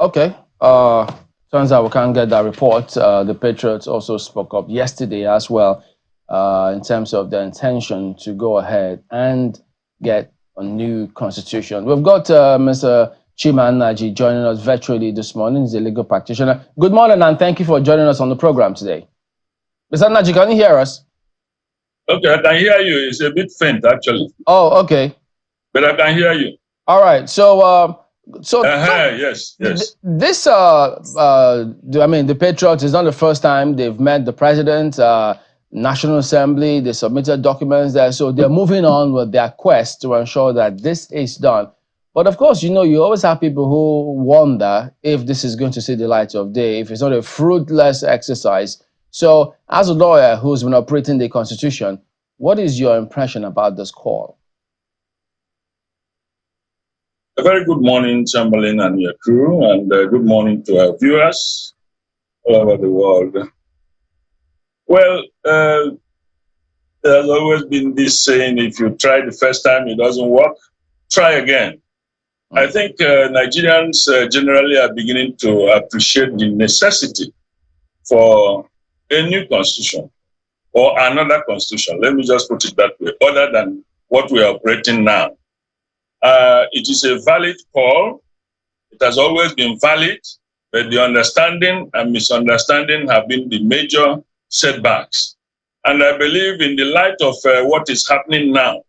Okay. Turns out we can't get that report. The Patriots also spoke up yesterday as well in terms of their intention to go ahead and get a new constitution. We've got Mr. Nnaji joining us virtually this morning. He's a legal practitioner. Good morning, and thank you for joining us on the program today. Mr. Nnaji, can you hear us? Okay, I can hear you. It's a bit faint, actually. Oh, okay. But I can hear you. All right. So, yes. This, the Patriots is not the first time they've met the president, National Assembly. They submitted documents there, so they're moving on with their quest to ensure that this is done. But of course, you always have people who wonder if this is going to see the light of day, if it's not a fruitless exercise. So, as a lawyer who's been operating the Constitution, what is your impression about this call? A very good morning, Chamberlain and your crew, and good morning to our viewers all over the world. Well, there's always been this saying, if you try the first time, it doesn't work, try again. I think Nigerians generally are beginning to appreciate the necessity for a new constitution or another constitution. Let me just put it that way, other than what we are operating now. It is a valid call. It has always been valid, but the understanding and misunderstanding have been the major setbacks. And I believe in the light of what is happening now,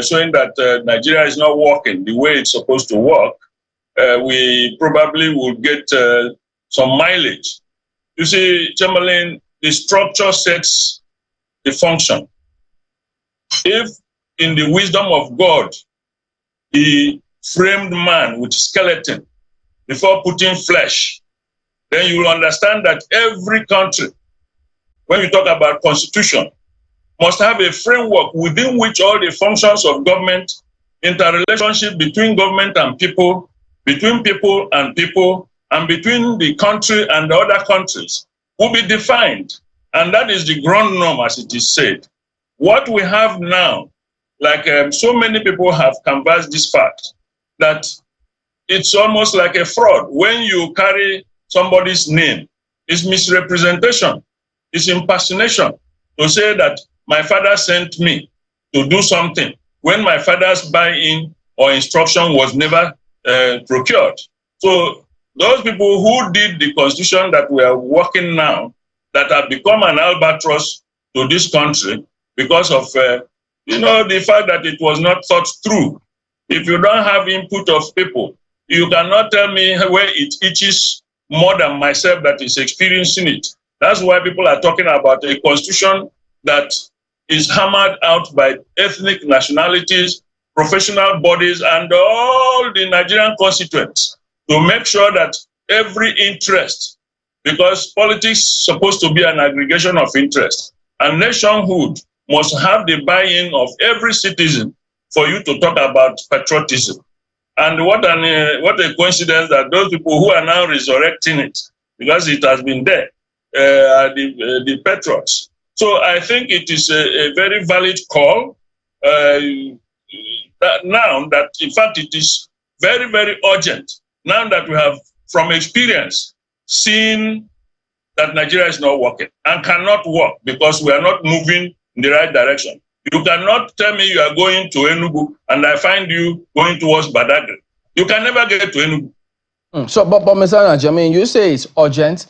showing that Nigeria is not working the way it's supposed to work, we probably will get some mileage. You see, Chamberlain, the structure sets the function. If in the wisdom of God, He framed man with skeleton before putting flesh, then you will understand that every country, when we talk about constitution, must have a framework within which all the functions of government, interrelationship between government and people, between people, and between the country and the other countries will be defined. And that is the ground norm, as it is said. What we have now, like so many people have canvassed this fact, that it's almost like a fraud. When you carry somebody's name, it's misrepresentation, it's impersonation to say that my father sent me to do something when my father's buy-in or instruction was never procured. So those people who did the constitution that we are working now, that have become an albatross to this country because of the fact that it was not thought through. If you don't have input of people, you cannot tell me where it itches more than myself that is experiencing it. That's why people are talking about a constitution that is hammered out by ethnic nationalities, professional bodies, and all the Nigerian constituents to make sure that every interest, because politics is supposed to be an aggregation of interest, and nationhood must have the buy-in of every citizen for you to talk about patriotism. And what a coincidence that those people who are now resurrecting it, because it has been there, are the patriots. So I think it is a very valid call. Now that, in fact, it is very, very urgent. Now that we have, from experience, seen that Nigeria is not working and cannot work because we are not moving in the right direction. You cannot tell me you are going to Enugu and I find you going towards Badagry. You can never get to Enugu. So, but Mr. Nnaji, you say it's urgent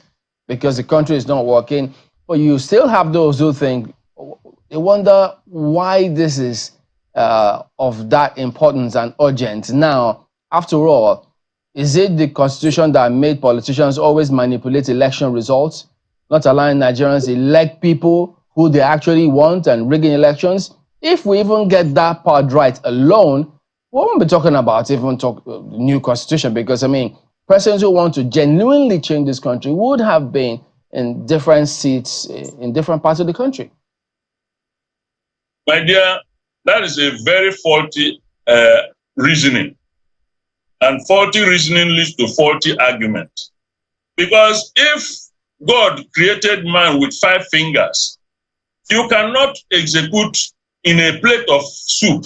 because the country is not working, but you still have those who think, they wonder why this is of that importance and urgent. Now, after all, is it the constitution that made politicians always manipulate election results, not allowing Nigerians elect people who they actually want and rigging elections? If we even get that part right alone, we won't be talking about even new constitution, because, persons who want to genuinely change this country would have been in different seats in different parts of the country. My dear, that is a very faulty reasoning. And faulty reasoning leads to faulty argument. Because if God created man with 5 fingers, you cannot execute in a plate of soup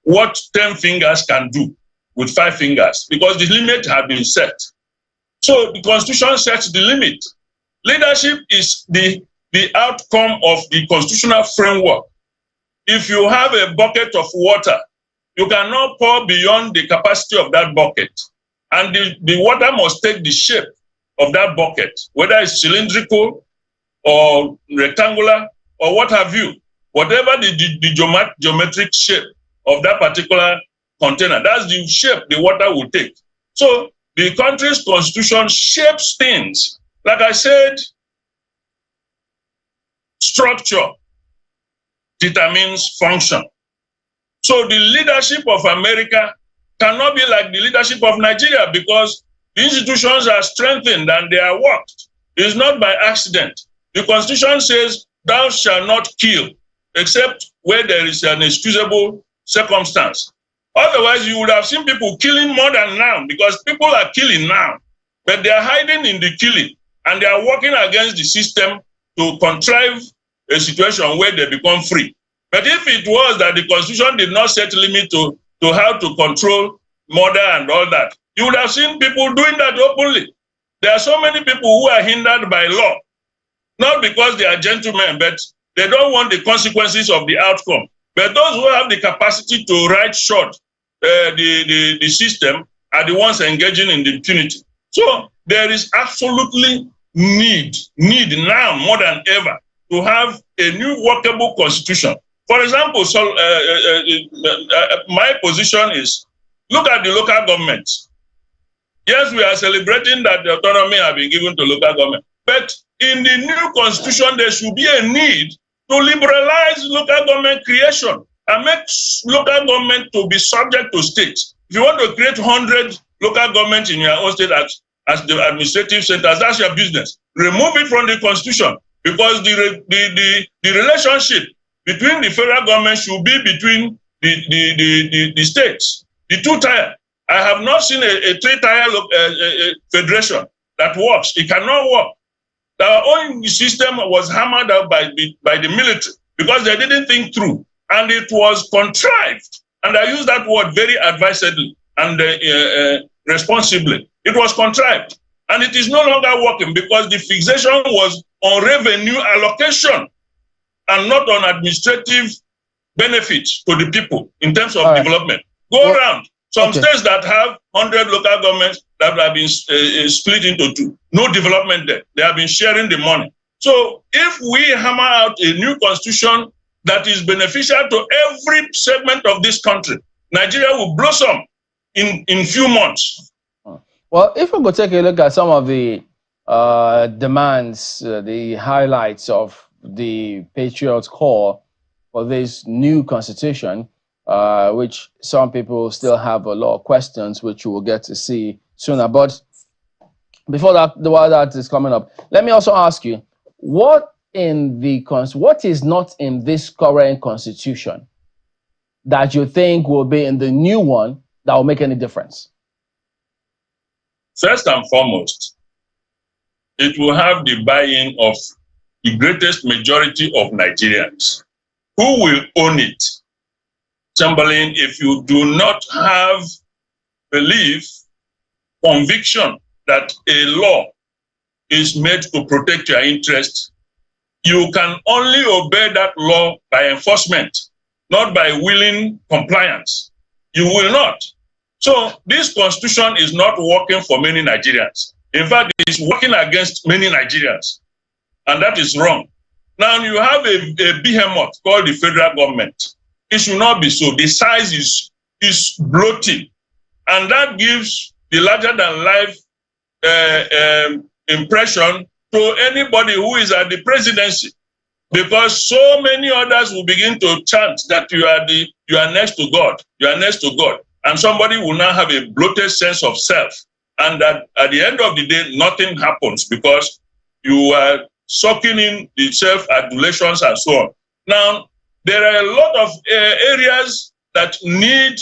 what 10 fingers can do. with 5 fingers because the limit had been set. So the Constitution sets the limit. Leadership is the outcome of the constitutional framework. If you have a bucket of water, you cannot pour beyond the capacity of that bucket. And the water must take the shape of that bucket, whether it's cylindrical or rectangular or what have you. Whatever the geometric shape of that particular container, that's the shape the water will take. So the country's constitution shapes things. Like I said, structure determines function. So the leadership of America cannot be like the leadership of Nigeria because the institutions are strengthened and they are worked. It's not by accident. The Constitution says, thou shalt not kill, except where there is an excusable circumstance. Otherwise, you would have seen people killing more than now because people are killing now, but they are hiding in the killing and they are working against the system to contrive a situation where they become free. But if it was that the Constitution did not set limit to how to control murder and all that, you would have seen people doing that openly. There are so many people who are hindered by law, not because they are gentlemen, but they don't want the consequences of the outcome. But those who have the capacity to write short the system are the ones engaging in the impunity. So there is absolutely need now more than ever to have a new workable constitution. For example, my position is, look at the local governments. Yes, we are celebrating that the autonomy has been given to local government, but in the new constitution, there should be a need to liberalize local government creation and make local government to be subject to states. If you want to create 100 local governments in your own state as the administrative centers, that's your business. Remove it from the constitution because the relationship between the federal government should be between the states, the two-tier. I have not seen a three-tier federation that works. It cannot work. Our own system was hammered out by the military because they didn't think through, and it was contrived. And I use that word very advisedly and responsibly. It was contrived, and it is no longer working because the fixation was on revenue allocation and not on administrative benefits to the people in terms of development. Go around. Some states that have 100 local governments that have been split into 2. No development there. They have been sharing the money. So if we hammer out a new constitution that is beneficial to every segment of this country, Nigeria will blossom in few months. Well, if we go take a look at some of the demands, the highlights of the Patriots' call for this new constitution, which some people still have a lot of questions, which you will get to see sooner. But before that, while that is coming up, let me also ask you, what is not in this current constitution that you think will be in the new one that will make any difference? First and foremost, it will have the buy-in of the greatest majority of Nigerians. Who will own it? Chamberlain, if you do not have belief, conviction that a law is made to protect your interests, you can only obey that law by enforcement, not by willing compliance. You will not. So this constitution is not working for many Nigerians. In fact, it's working against many Nigerians, and that is wrong. Now you have a behemoth called the federal government. It should not be so. The size is bloating, and that gives the larger-than-life impression to anybody who is at the presidency, because so many others will begin to chant that you are next to God, you are next to God, and somebody will now have a bloated sense of self, and that at the end of the day, nothing happens because you are sucking in the self-adulations and so on. Now, there are a lot of areas that need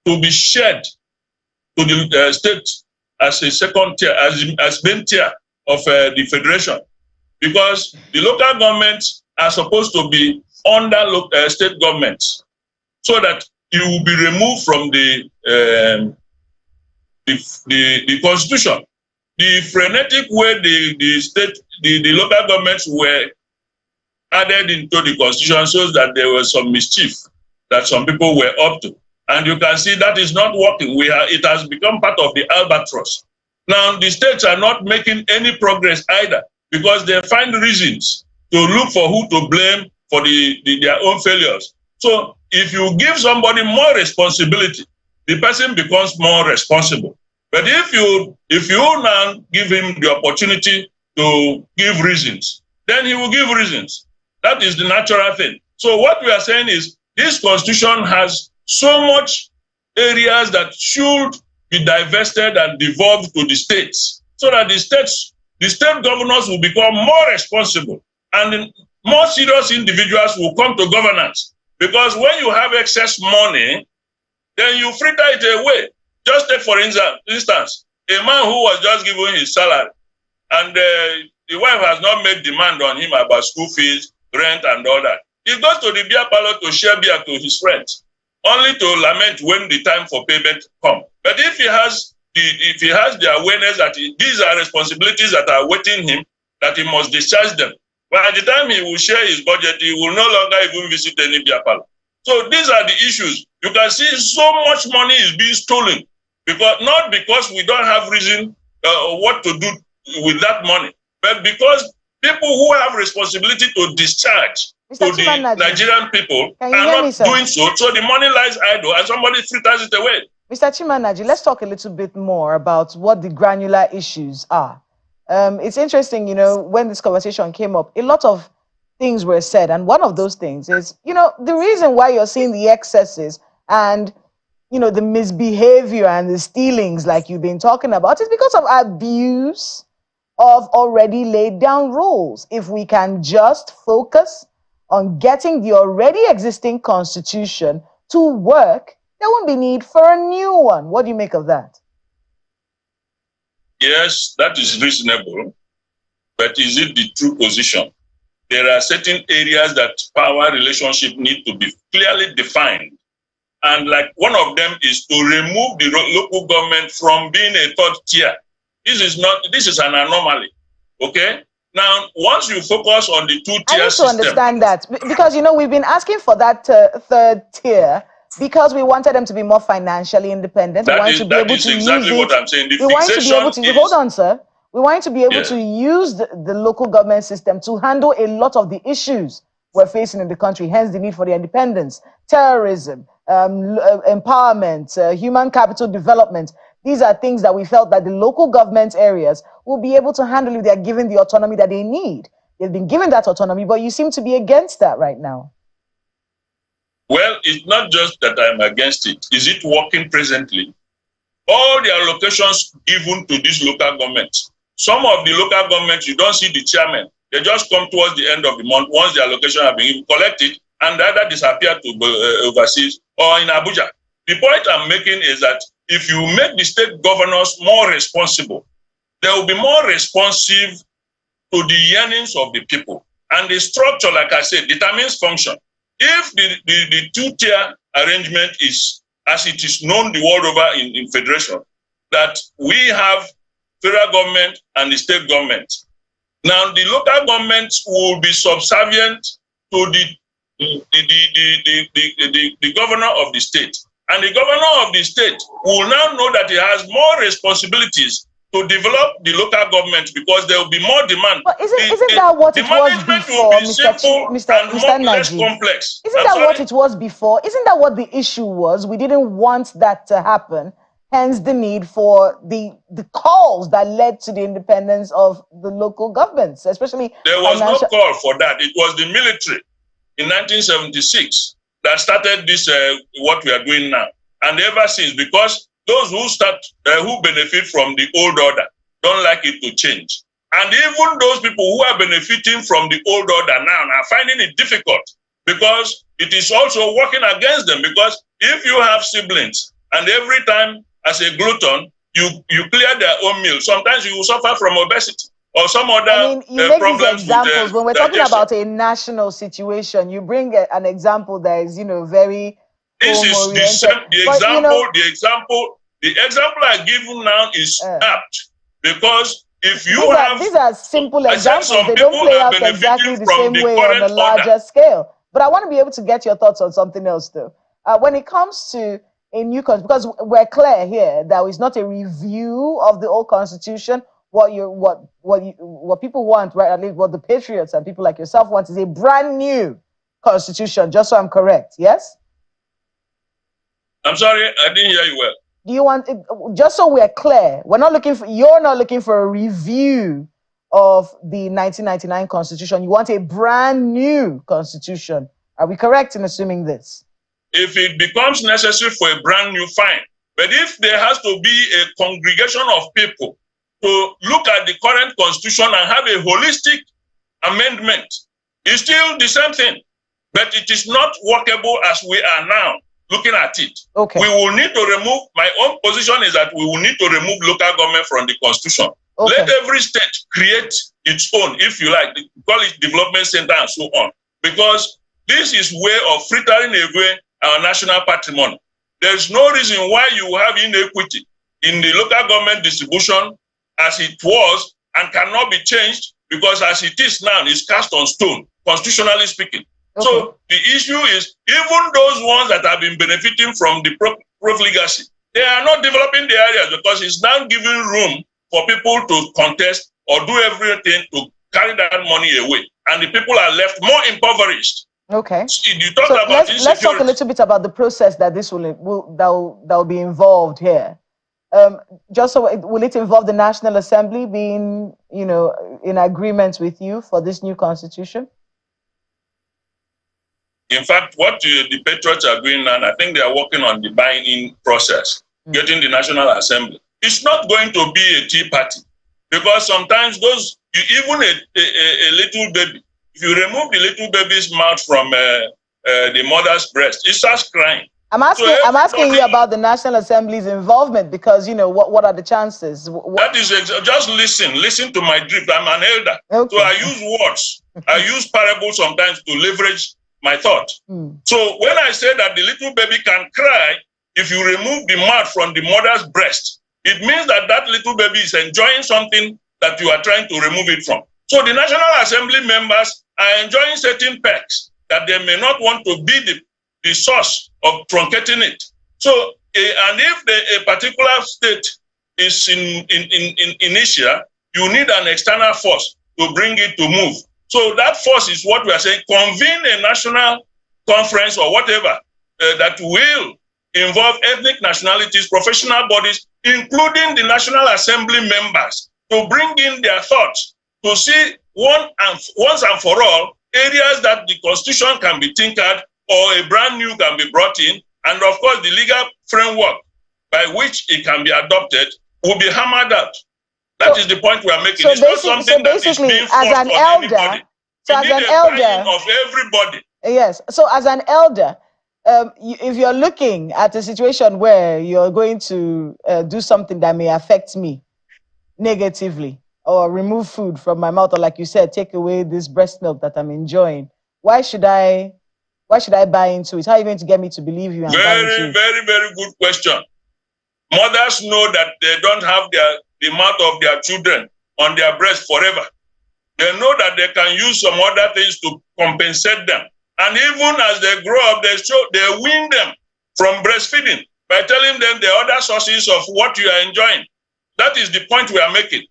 to be shared to the state as a second tier, as main tier of the federation, because the local governments are supposed to be under state governments, so that he will be removed from the constitution. The frenetic way the local governments were added into the constitution shows that there was some mischief that some people were up to. And you can see that is not working. It has become part of the albatross. Now, the states are not making any progress either because they find reasons to look for who to blame for their own failures. So if you give somebody more responsibility, the person becomes more responsible. But if you now give him the opportunity to give reasons, then he will give reasons. That is the natural thing. So what we are saying is this constitution has so much areas that should be divested and devolved to the states so that the state governors will become more responsible and more serious individuals will come to governance. Because when you have excess money, then you fritter it away. Just take, for instance, a man who was just given his salary and the wife has not made demand on him about school fees, rent, and all that. He goes to the beer parlor to share beer to his friends, only to lament when the time for payment comes. But if he has the awareness that these are responsibilities that are awaiting him, that he must discharge them, but at the time he will share his budget, he will no longer even visit any beer parlor. So these are the issues. You can see so much money is being stolen, not because we don't have reason what to do with that money, but because people who have responsibility to discharge to the Nigerian people are not doing so. So the money lies idle and somebody fritters it away. Mr. Nnaji, let's talk a little bit more about what the granular issues are. It's interesting, when this conversation came up, a lot of things were said. And one of those things is, the reason why you're seeing the excesses and, the misbehavior and the stealings like you've been talking about is because of abuse of already laid down rules. If we can just focus on getting the already existing constitution to work, there won't be need for a new one. What do you make of that? Yes, that is reasonable, but is it the true position? There are certain areas that power relationship need to be clearly defined. And like one of them is to remove the local government from being a third tier. This is an anomaly. Okay? Now, once you focus on the two-tier system... I need to understand that. Because, we've been asking for that third tier because we wanted them to be more financially independent. That is exactly what I'm saying. Hold on, sir. We want to be able to use the local government system to handle a lot of the issues we're facing in the country, hence the need for the independence, terrorism, empowerment, human capital development. These are things that we felt that the local government areas will be able to handle if they're given the autonomy that they need. They've been given that autonomy, but you seem to be against that right now. Well, it's not just that I'm against it. Is it working presently? All the allocations given to these local governments, some of the local governments, you don't see the chairman. They just come towards the end of the month once the allocation has been collected and either disappear to overseas or in Abuja. The point I'm making is that if you make the state governors more responsible, they will be more responsive to the yearnings of the people. And the structure, like I said, determines function. If the two-tier arrangement is, as it is known the world over in federation, that we have federal government and the state government. Now, the local governments will be subservient to the governor of the state. And the governor of the state will now know that he has more responsibilities to develop the local government because there will be more demand. But isn't that what it was before, Mr. Less complex. Isn't that what it was before? Isn't that what the issue was? We didn't want that to happen. Hence the need for the calls that led to the independence of the local governments, especially... There was no call for that. It was the military in 1976 that started this, what we are doing now. And ever since, because those who benefit from the old order don't like it to change. And even those people who are benefiting from the old order now are finding it difficult because it is also working against them. Because if you have siblings and every time as a glutton, you clear their own meal, sometimes you will suffer from obesity or some other you make problems. These examples when we're talking about a national situation. You bring an example that is, very This is the example I give you now is apt because if you these are simple examples. They don't people play are out exactly the from same the way on a current larger order. scale. But I want to be able to get your thoughts on something else, though. When it comes to a new constitution, because we're clear here that it's not a review of the old constitution. What people want, right? At least what the patriots and people like yourself want is a brand new constitution. Just so I'm correct, yes? I'm sorry, I didn't hear you well. Do you want it, just so we're clear? You're not looking for a review of the 1999 constitution. You want a brand new constitution. Are we correct in assuming this? If it becomes necessary for a brand new, fine. But if there has to be a congregation of people to look at the current constitution and have a holistic amendment, it's still the same thing. But it is not workable as we are now looking at it. Okay. We will need to remove, my own position is that we will need to remove local government from the constitution. Okay. Let every state create its own, if you like, call it development center and so on. Because this is way of frittering away our national patrimony. There's no reason why you have inequity in the local government distribution as it was and cannot be changed because as it is now, it's cast on stone, constitutionally speaking. Okay. So the issue is even those ones that have been benefiting from the profligacy, they are not developing the areas because it's now giving room for people to contest or do everything to carry that money away. And the people are left more impoverished. Okay. You talk about let's talk a little bit about the process that this will be involved here. Just so will it involve the National Assembly being, in agreement with you for this new constitution? In fact, what the Patriots are doing now, I think they are working on the buying-in process, getting the National Assembly. It's not going to be a tea party because sometimes even a little baby, if you remove the little baby's mouth from the mother's breast, it starts crying. I'm asking you about the National Assembly's involvement because, what are the chances? That is, just listen to my drift. I'm an elder. Okay. So I use words. I use parables sometimes to leverage my thought. So when I say that the little baby can cry, if you remove the mouth from the mother's breast, it means that that little baby is enjoying something that you are trying to remove it from. So the National Assembly members are enjoying certain perks that they may not want to be the source of truncating it. So, and if a particular state is in inertia, you need an external force to bring it to move. So that force is what we are saying, convene a national conference or whatever that will involve ethnic nationalities, professional bodies, including the National Assembly members, to bring in their thoughts, to see once and for all areas that the Constitution can be tinkered or a brand new can be brought in, and of course the legal framework by which it can be adopted will be hammered out. That is the point we are making. It's not something that is being forced on anybody. We need a buy-in of everybody. Yes. So as an elder, if you're looking at a situation where you're going to do something that may affect me negatively, or remove food from my mouth, or like you said, take away this breast milk that I'm enjoying, why should I buy into it? How are you going to get me to believe you? Very, very, very good question. Mothers know that they don't have the mouth of their children on their breast forever. They know that they can use some other things to compensate them. And even as they grow up, they wean them from breastfeeding by telling them the other sources of what you are enjoying. That is the point we are making.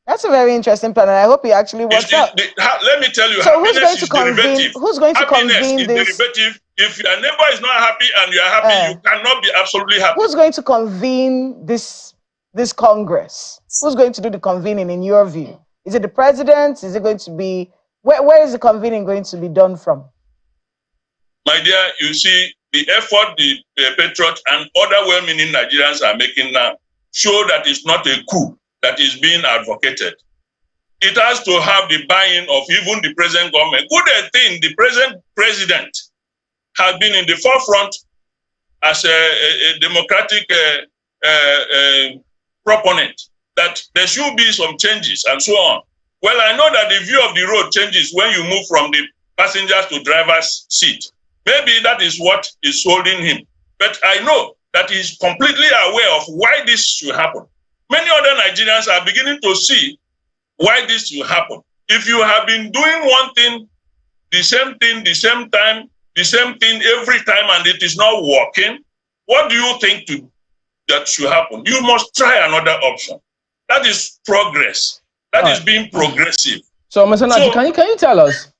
That's a very interesting plan, and I hope it actually works out. Let me tell you, so happiness is derivative. Who's going to convene this? Derivative. If your neighbor is not happy and you are happy, you cannot be absolutely happy. Who's going to convene this Congress? Who's going to do the convening in your view? Is it the president? Is it going to be where is the convening going to be done from? My dear, you see the effort the Patriots and other well-meaning Nigerians are making now show that it's not a coup that is being advocated. It has to have the buy-in of even the present government. Good thing, the present president has been in the forefront as a democratic proponent that there should be some changes and so on. Well, I know that the view of the road changes when you move from the passengers to driver's seat. Maybe that is what is holding him. But I know that he's completely aware of why this should happen. Many other Nigerians are beginning to see why this will happen. If you have been doing one thing, the same time, the same thing every time, and it is not working, what do you think that should happen? You must try another option. That is progress. That is being progressive. So, Mr. Nnaji, can you tell us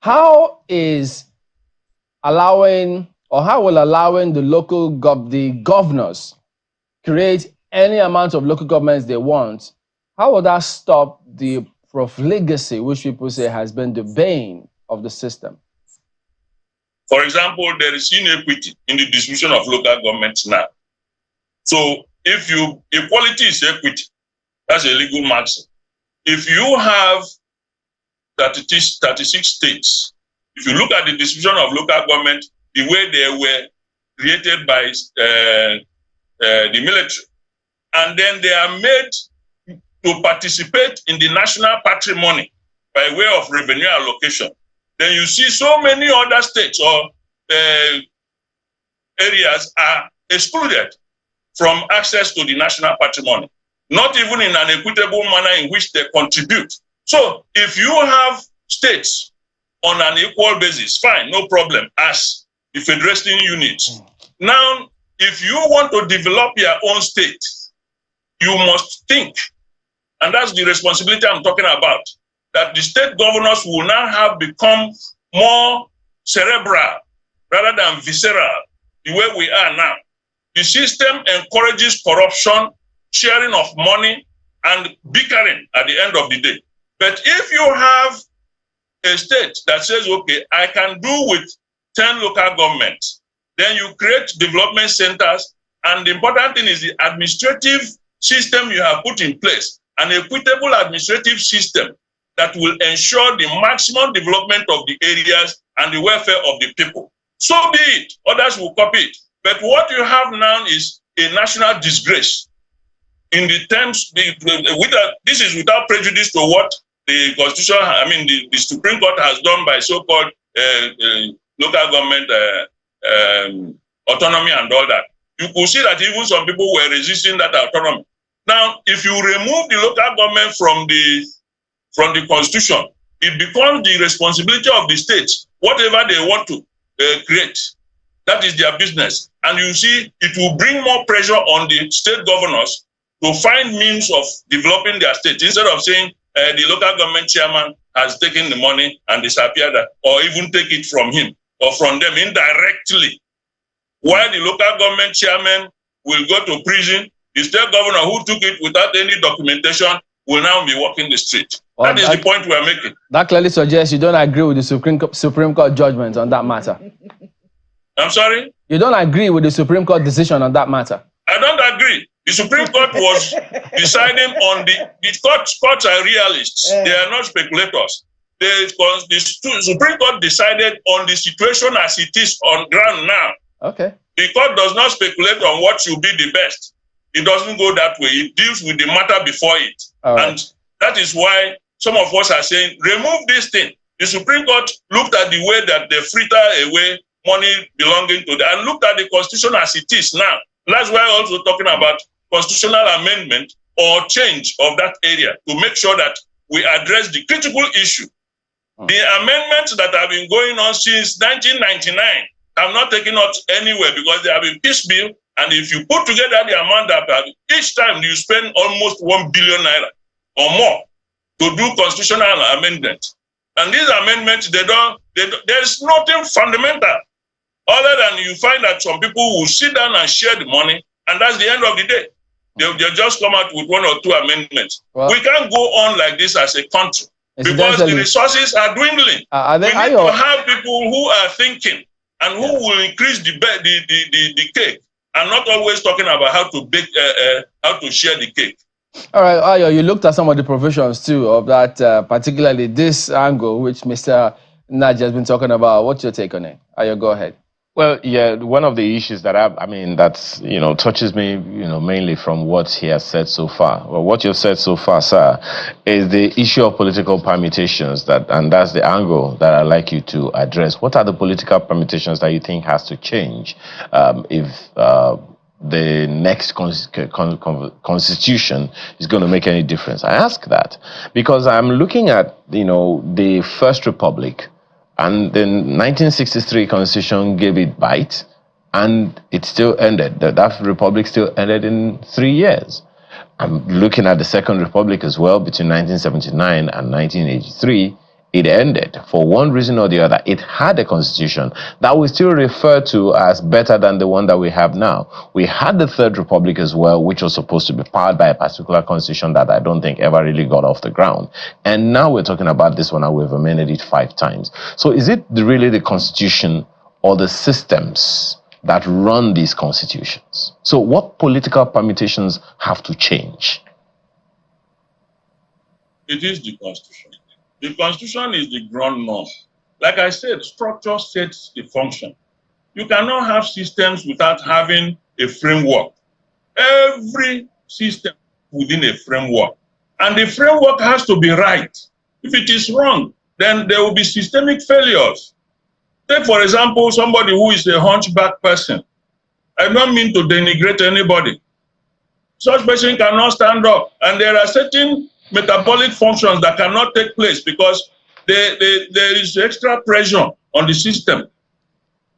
how is allowing, or how will allowing the governors create any amount of local governments they want, how will that stop the profligacy, which people say has been the bane of the system? For example, there is inequity in the distribution of local governments now. So if equality is equity, that's a legal maxim. If you have 36 states, if you look at the distribution of local government, the way they were created by the military, and then they are made to participate in the national patrimony by way of revenue allocation, then you see so many other states or areas are excluded from access to the national patrimony, not even in an equitable manner in which they contribute. So if you have states on an equal basis, fine, no problem, as the federating unit. Now, if you want to develop your own state, you must think, and that's the responsibility I'm talking about, that the state governors will now have become more cerebral rather than visceral, the way we are now. The system encourages corruption, sharing of money, and bickering at the end of the day. But if you have a state that says, okay, I can do with 10 local governments, then you create development centers, and the important thing is the administrative system you have put in place, an equitable administrative system that will ensure the maximum development of the areas and the welfare of the people. So be it, others will copy it. But what you have now is a national disgrace. In the terms, this is without prejudice to what the Constitution, the Supreme Court has done by so-called local government autonomy and all that. You could see that even some people were resisting that autonomy. Now, if you remove the local government from the Constitution, it becomes the responsibility of the states, whatever they want to create. That is their business. And you see, it will bring more pressure on the state governors to find means of developing their state, instead of saying the local government chairman has taken the money and disappeared, or even take it from him or from them indirectly. While the local government chairman will go to prison, the state governor who took it without any documentation will now be walking the street. Well, that is the point we are making. That clearly suggests you don't agree with the Supreme Court judgment on that matter. I'm sorry? You don't agree with the Supreme Court decision on that matter? I don't agree. The Supreme Court was deciding on the courts are realists. They are not speculators. The Supreme Court decided on the situation as it is on ground now. Okay. The court does not speculate on what should be the best. It doesn't go that way. It deals with the matter before it. Right. And that is why some of us are saying, remove this thing. The Supreme Court looked at the way that they fritter away money belonging to them and looked at the Constitution as it is now. That's why I'm also talking about constitutional amendment or change of that area to make sure that we address the critical issue. The amendments that have been going on since 1999 have not taken us anywhere because they have been piecemeal. And if you put together the amount that each time you spend almost 1 billion naira or more to do constitutional amendment. And these amendments, there's nothing fundamental other than you find that some people will sit down and share the money, and that's the end of the day. They'll just come out with 1 or 2 amendments. Well, we can't go on like this as a country because the resources are dwindling. We need to have people who are thinking and who will increase the cake, and not always talking about how to bake, how to share the cake. All right, Ayo, you looked at some of the provisions too of that, particularly this angle, which Mr. Nnaji has been talking about. What's your take on it? Ayo, go ahead. Well, yeah, one of the issues that I mean, that's, touches me, mainly from what he has said so far. Well, what you've said so far, sir, is the issue of political permutations and that's the angle that I'd like you to address. What are the political permutations that you think has to change if the next constitution is going to make any difference? I ask that because I'm looking at, the First Republic, and the 1963 Constitution gave it bite, and it still ended. That republic still ended in 3 years. I'm looking at the Second Republic as well, between 1979 and 1983. It ended. For one reason or the other, it had a constitution that we still refer to as better than the one that we have now. We had the Third Republic as well, which was supposed to be powered by a particular constitution that I don't think ever really got off the ground. And now we're talking about this one, and we've amended it 5 times. So is it really the constitution or the systems that run these constitutions? So what political permutations have to change? It is the Constitution. The Constitution is the ground norm. Like I said, structure sets the function. You cannot have systems without having a framework. Every system within a framework. And the framework has to be right. If it is wrong, then there will be systemic failures. Take, for example, somebody who is a hunchback person. I don't mean to denigrate anybody. Such person cannot stand up. And there are certain metabolic functions that cannot take place because there is extra pressure on the system,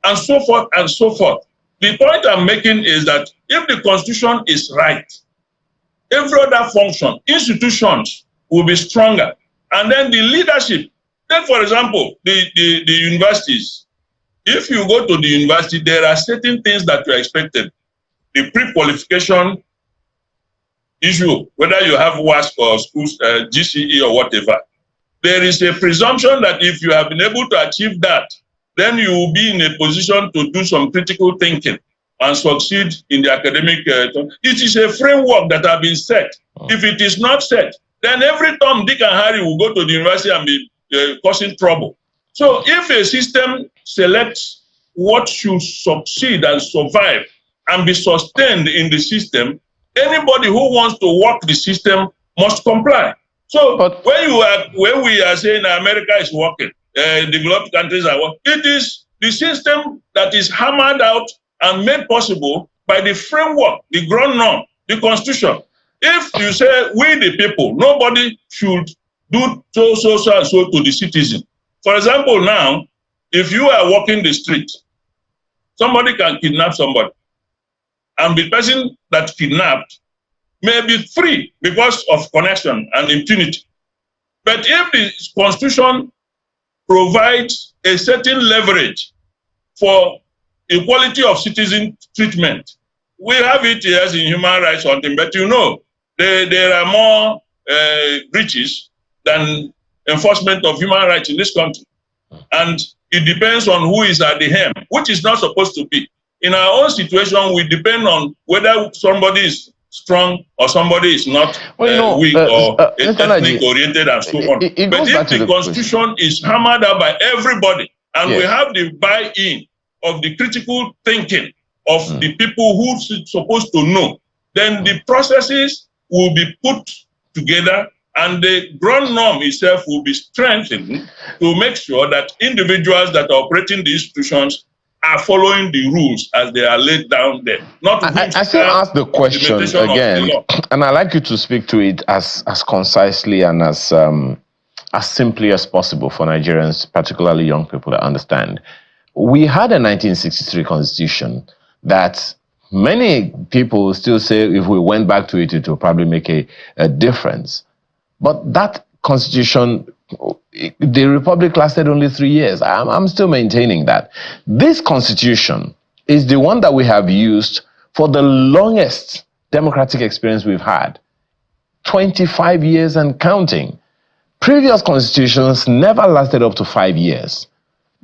and so forth and so forth. The point I'm making is that if the Constitution is right, every other function, institutions will be stronger. And then the leadership, take for example, the universities. If you go to the university, there are certain things that you are expected. The pre-qualification issue, whether you have WASC or schools, GCE or whatever, there is a presumption that if you have been able to achieve that, then you will be in a position to do some critical thinking and succeed in the academic. It is a framework that has been set. If it is not set, then every Tom, Dick, and Harry will go to the university and be causing trouble. So if a system selects what should succeed and survive and be sustained in the system, anybody who wants to work the system must comply. So when we are saying America is working, developed countries are working, it is the system that is hammered out and made possible by the framework, the ground norm, the Constitution. If you say we the people, nobody should do so and so to the citizen. For example, now, if you are walking the street, somebody can kidnap somebody, and the person that kidnapped may be free because of connection and impunity. But if the Constitution provides a certain leverage for equality of citizen treatment, we have it here in human rights hunting, but there are more breaches than enforcement of human rights in this country. And it depends on who is at the helm, which is not supposed to be. In our own situation, we depend on whether somebody is strong or somebody is not weak or ethnic oriented and so on. But if the Constitution is hammered out by everybody and we have the buy-in of the critical thinking of the people who are supposed to know, then the processes will be put together and the ground norm itself will be strengthened to make sure that individuals that are operating the institutions are following the rules as they are laid down there. I still ask the question again, and I'd like you to speak to it as concisely and as simply as possible for Nigerians, particularly young people, to understand. We had a 1963 constitution that many people still say if we went back to it, it would probably make a difference. But that constitution, the republic lasted only 3 years. I'm still maintaining that. This constitution is the one that we have used for the longest democratic experience we've had. 25 years and counting. Previous constitutions never lasted up to 5 years.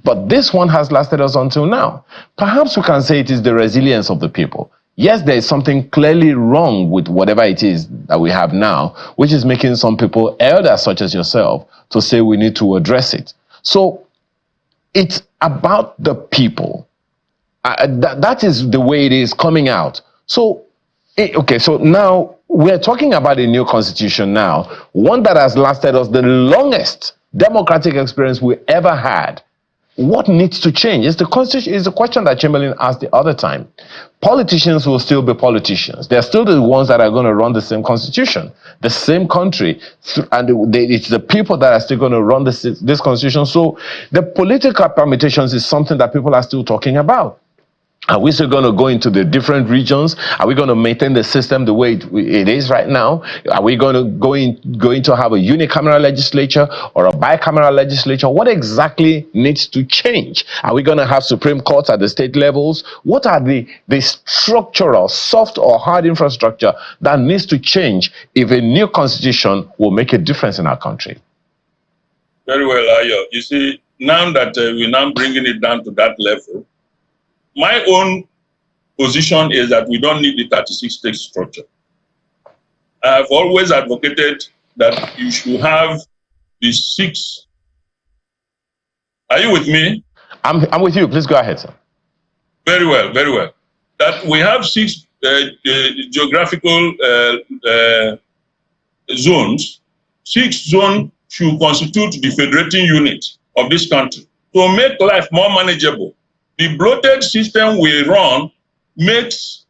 But this one has lasted us until now. Perhaps we can say it is the resilience of the people. Yes, there is something clearly wrong with whatever it is that we have now, which is making some people, elders such as yourself, to say we need to address it. So it's about the people. That is the way it is coming out. So, okay, so now we're talking about a new constitution now, one that has lasted us the longest democratic experience we ever had. What needs to change? Is the constitution is the question that Chamberlain asked the other time. Politicians will still be politicians. They're still the ones that are going to run the same constitution, the same country, and it's the people that are still going to run this constitution. So the political permutations is something that people are still talking about. Are we still going to go into the different regions? Are we going to maintain the system the way it is right now? Are we going to have a unicameral legislature or a bicameral legislature? What exactly needs to change? Are we going to have Supreme Courts at the state levels? What are the structural, soft or hard infrastructure that needs to change if a new constitution will make a difference in our country? Very well, Ayo. You see, now that we're now bringing it down to that level, my own position is that we don't need the 36-state structure. I've always advocated that you should have the 6. Are you with me? I'm with you. Please go ahead, sir. Very well, very well. That we have 6 geographical zones. 6 zones should constitute the federating unit of this country to make life more manageable. The bloated system we run makes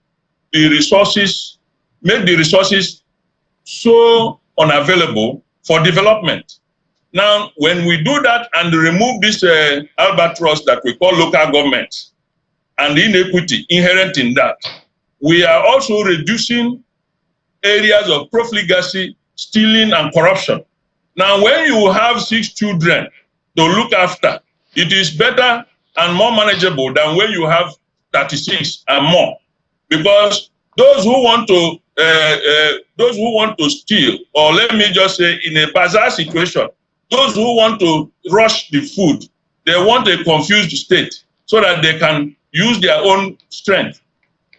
the resources so unavailable for development. Now, when we do that and remove this albatross that we call local government and the inequity inherent in that, we are also reducing areas of profligacy, stealing, and corruption. Now, when you have 6 children to look after, it is better and more manageable than when you have 36 and more, because those who want to steal, or let me just say, in a bazaar situation, those who want to rush the food, they want a confused state so that they can use their own strength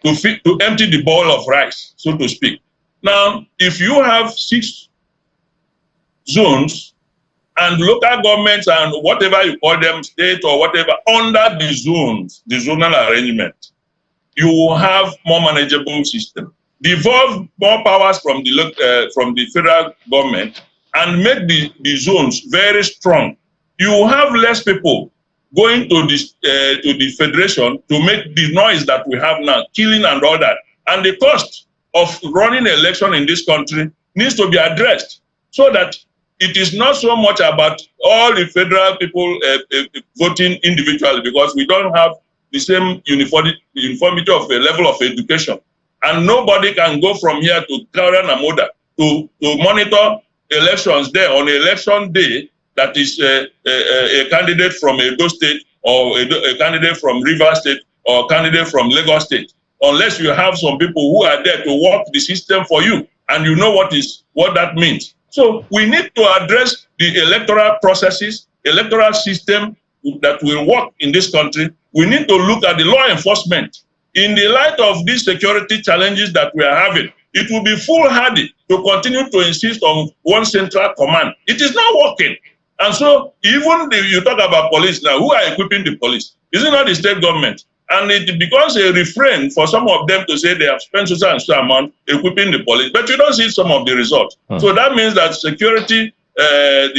to empty the bowl of rice, so to speak. Now, if you have 6 zones and local governments and whatever you call them, state or whatever, under the zones, the zonal arrangement, you will have more manageable system. Devolve more powers from the federal government and make the zones very strong. You will have less people going to the federation to make the noise that we have now, killing and all that. And the cost of running an election in this country needs to be addressed so that it is not so much about all the federal people voting individually, because we don't have the same uniformity of a level of education. And nobody can go from here to Clarion and Moda to monitor elections there on election day that is a candidate from Edo State or a candidate from Rivers State or a candidate from Lagos State, unless you have some people who are there to work the system for you and you know what that means. So we need to address the electoral processes, electoral system that will work in this country. We need to look at the law enforcement. In the light of these security challenges that we are having, it will be foolhardy to continue to insist on one central command. It is not working. And so even you talk about police now, who are equipping the police? Is it not the state government? And it becomes a refrain for some of them to say they have spent so and so amount equipping the police, but you don't see some of the results. So that means that the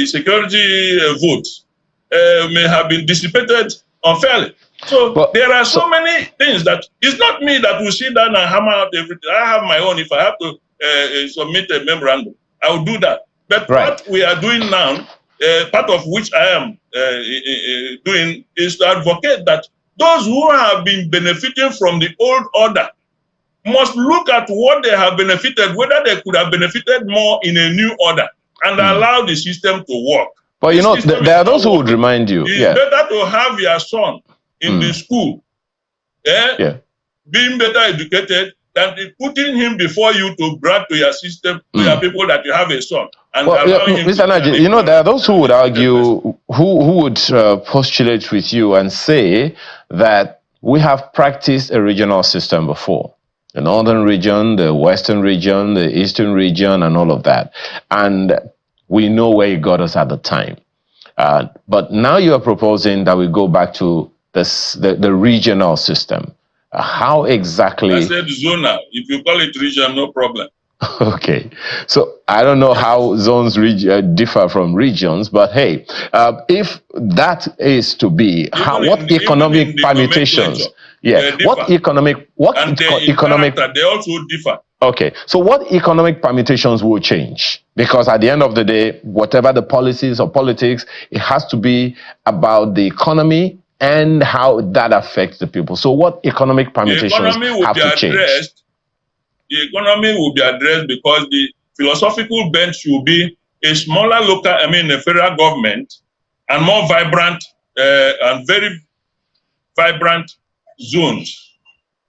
security votes may have been dissipated unfairly. So there are so many things that it's not me that will sit down and hammer out everything. I have my own. If I have to submit a memorandum, I will do that. But what we are doing now, part of which I am doing, is to advocate that those who have been benefiting from the old order must look at what they have benefited, whether they could have benefited more in a new order, and allow the system to work. But you know, there are those who would remind you. It's better to have your son in the school, being better educated, than putting him before you to brag to your system, to your people that you have a son. And Mr. Nnaji, you know, there are those who would argue, who would postulate with you and say that we have practiced a regional system before. The northern region, the western region, the eastern region, and all of that. And we know where it got us at the time. But now you are proposing that we go back to the regional system. How exactly? I said zonal. If you call it region, no problem. Okay, so I don't know how zones differ from regions, but hey, if that is to be, what economic permutations? Yeah, what economic they also differ. Okay, so what economic permutations will change? Because at the end of the day, whatever the policies or politics, it has to be about the economy and how that affects the people. So what economic permutations have to change? The economy will be addressed because the philosophical bent should be a smaller a federal government and more vibrant and very vibrant zones.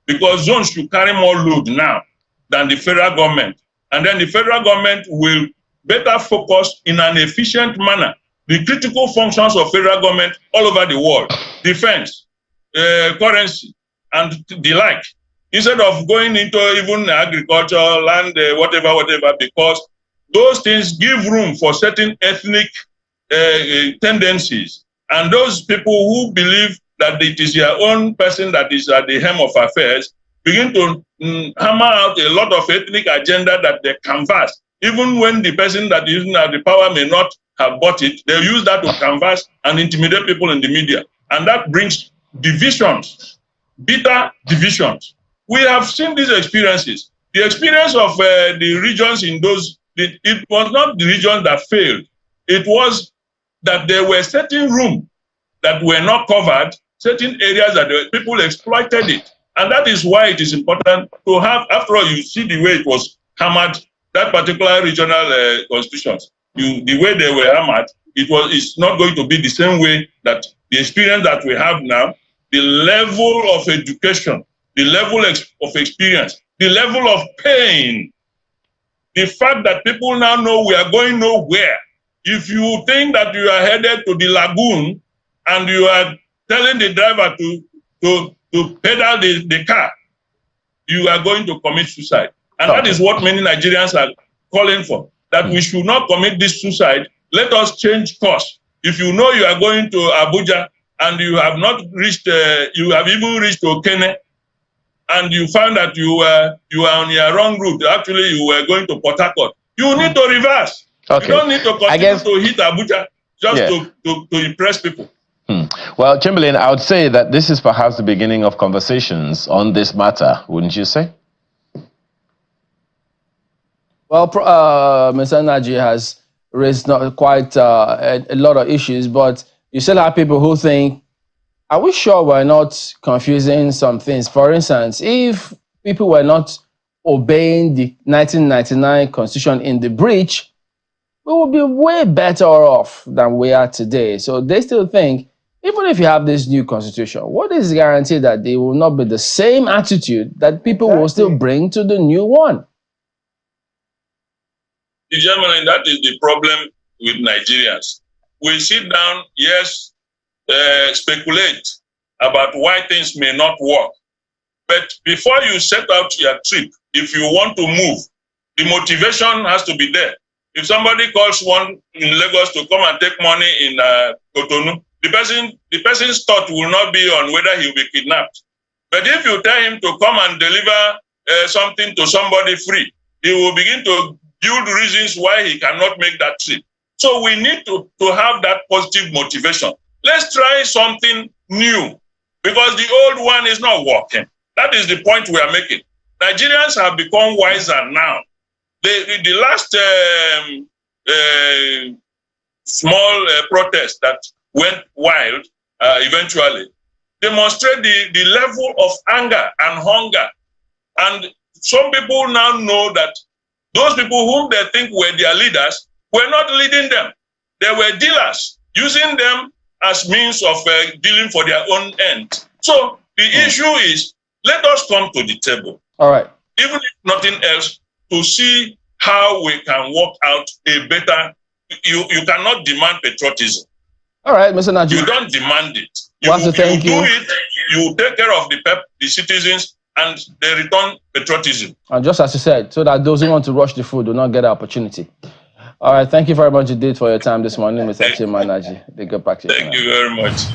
Because zones should carry more load now than the federal government. And then the federal government will better focus in an efficient manner the critical functions of federal government all over the world, defense, currency, and the like. Instead of going into even agriculture, land, whatever, because those things give room for certain ethnic tendencies. And those people who believe that it is their own person that is at the helm of affairs begin to hammer out a lot of ethnic agenda that they canvass. Even when the person that is at the power may not have bought it, they use that to canvass and intimidate people in the media. And that brings divisions, bitter divisions. We have seen these experiences. The experience of the regions in those, it was not the regions that failed. It was that there were certain rooms that were not covered, certain areas that people exploited it. And that is why it is important to have, after all, you see the way it was hammered, that particular regional constitutions, the way they were hammered, it's not going to be the same way that the experience that we have now, the level of education, the level of experience, the level of pain, the fact that people now know we are going nowhere. If you think that you are headed to the lagoon and you are telling the driver to pedal the car, you are going to commit suicide. And that is what many Nigerians are calling for, that we should not commit this suicide. Let us change course. If you know you are going to Abuja and you have not reached, you have even reached Okene, and you find that you are on your wrong route, actually you were going to Port Harcourt, you need to reverse. Okay. You don't need to continue to hit Abuja just to impress people. Well, Chamberlain, I would say that this is perhaps the beginning of conversations on this matter, wouldn't you say? Well, Mr. Nnaji has raised quite a lot of issues, but you still have people who think, are we sure we're not confusing some things? For instance, if people were not obeying the 1999 Constitution in the breach, we would be way better off than we are today. So they still think, even if you have this new Constitution, what is the guarantee that they will not be the same attitude that people will still bring to the new one? Generally, that is the problem with Nigerians. We sit down, yes, speculate about why things may not work. But before you set out your trip, if you want to move, the motivation has to be there. If somebody calls one in Lagos to come and take money in Cotonou, the person's thought will not be on whether he will be kidnapped. But if you tell him to come and deliver something to somebody free, he will begin to build reasons why he cannot make that trip. So we need to have that positive motivation. Let's try something new, because the old one is not working. That is the point we are making. Nigerians have become wiser now. The last small protest that went wild eventually demonstrate the level of anger and hunger. And some people now know that those people whom they think were their leaders were not leading them. They were dealers, using them as means of dealing for their own end. So the issue is, let us come to the table. All right. Even if nothing else, to see how we can work out a better, you cannot demand patriotism. All right, Mr. Nnaji. You don't demand it. You do it, you take care of the citizens, and they return patriotism. And just as you said, so that those who want to rush the food do not get the opportunity. All right, thank you very much indeed for your time this morning, Mr. Nnaji. Thank you very much.